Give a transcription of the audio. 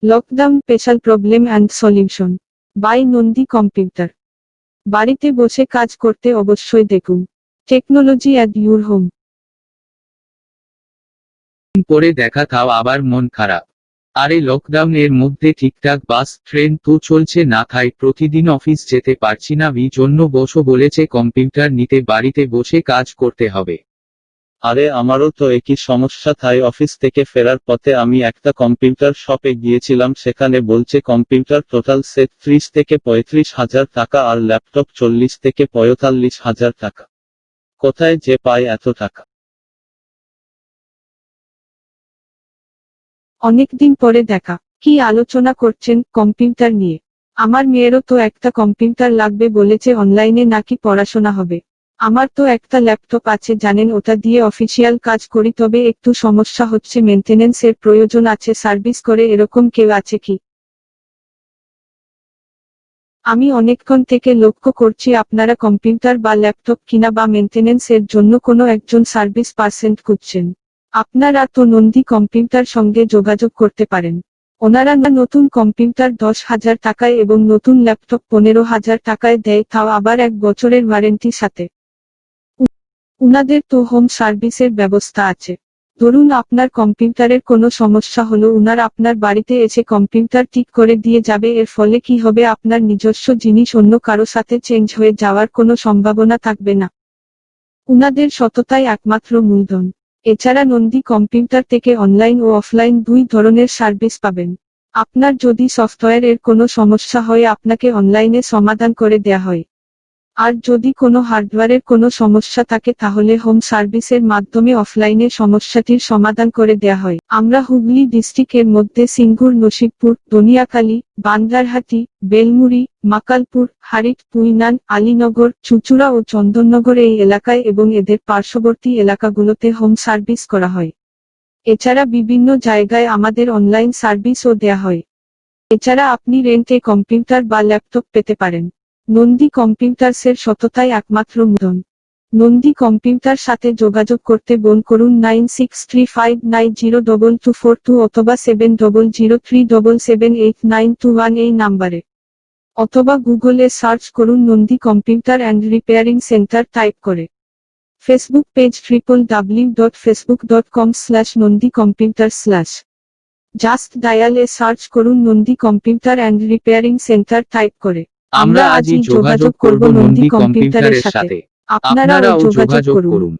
Lockdown special problem and solution by Nandi computer. বাড়িতে বসে কাজ করতে অবশ্যই দেখুন টেকনোলজি অ্যাট ইউর হোম। পরে দেখা তাও আবার মন খারাপ। আরে লকডাউনের মধ্যে ঠিকঠাক বাস ট্রেন তো চলছে না, তাই প্রতিদিন অফিস যেতে পারছি না, জন্য বসো বলেছে কম্পিউটার নিতে, বাড়িতে বসে কাজ করতে হবে। আরে আমারও তো একই সমস্যা, তাই অফিস থেকে ফেরার পথে আমি একটা কম্পিউটার শপে গিয়েছিলাম, সেখানে বলছে কম্পিউটার টোটাল সেট 30 থেকে 35,000 টাকা আর ল্যাপটপ 40 থেকে 45,000 টাকা। কোথায় যে পায় এত টাকা? অনেকদিন পরে দেখা, কি আলোচনা করছেন কম্পিউটার নিয়ে? আমার মেয়েরও তো একটা কম্পিউটার লাগবে বলেছে, অনলাইনে নাকি পড়াশোনা হবে। আমার তো একটা ল্যাপটপ আছে জানেন, ওটা দিয়ে অফিসিয়াল কাজ করি, তবে একটু সমস্যা হচ্ছে, মেনটেনেন্স এর প্রয়োজন আছে, সার্ভিস করে এরকম কেউ আছে কি? আমি অনেকক্ষণ থেকে লক্ষ্য করছি আপনারা কম্পিউটার বা ল্যাপটপ কিনা বা মেনটেনেন্স এর জন্য কোনো একজন সার্ভিস পার্সন খুঁজছেন। আপনারা তো নন্দী কম্পিউটার সঙ্গে যোগাযোগ করতে পারেন। ওনারা না নতুন কম্পিউটার 10,000 টাকায় এবং নতুন ল্যাপটপ 15,000 টাকায় দেয়, তাও আবার 1 বছরের ওয়ারেন্টি সাথে। উনাদের তো হোম সার্ভিসের ব্যবস্থা আছে। ধরুন আপনার কম্পিউটারের কোনো সমস্যা হলো, উনারা আপনার বাড়িতে এসে কম্পিউটার ঠিক করে দিয়ে যাবে। এর ফলে কি হবে, আপনার নিজস্ব জিনিস অন্য কারো সাথে চেঞ্জ হয়ে যাওয়ার কোনো সম্ভাবনা থাকবে না। উনাদের সততাই একমাত্র মূলধন। এছাড়া নন্দী কম্পিউটার থেকে অনলাইন ও অফলাইন দুই ধরনের সার্ভিস পাবেন। আপনার যদি সফটওয়্যার এর কোনো সমস্যা হয়, আপনাকে অনলাইনে সমাধান করে দেয়া হয়। আর যদি কোনো হার্ডওয়্যারের কোনো সমস্যা থাকে, তাহলে হোম সার্ভিসের মাধ্যমে অফলাইনে সমস্যাটির সমাধান করে দেয়া হয়। আমরা হুগলি ডিস্ট্রিক্টের মধ্যে সিঙ্গুর, নসিবপুর, দনিয়াখালী, বান্দারহাটি, বেলমুড়ি, মাকালপুর, হারিট, পুইনান, আলীনগর, চুচুড়া ও চন্দননগর এই এলাকায় এবং এদের পার্শ্ববর্তী এলাকাগুলোতে হোম সার্ভিস করা হয়। এছাড়া বিভিন্ন জায়গায় আমাদের অনলাইন সার্ভিসও দেয়া হয়। এছাড়া আপনি রেন্টে কম্পিউটার বা ল্যাপটপ পেতে পারেন। নন্দী কম্পিউটার্সের সততাই একমাত্র মূলধন। নন্দী কম্পিউটার সাথে যোগাযোগ করতে ফোন করুন 9635902242 অথবা 7003778921 এই নাম্বারে। অথবা গুগলে সার্চ করুন Nandy computer and repairing centre type করে। Facebook page www.facebook.com/nondycomputer/। জাস্ট ডায়ালে সার্চ করুন Nandy computer and repairing centre type করে। আমরা আজই যোগাযোগ করব নন্দী কম্পিউটারের সাথে। আপনারাও যোগাযোগ করুন।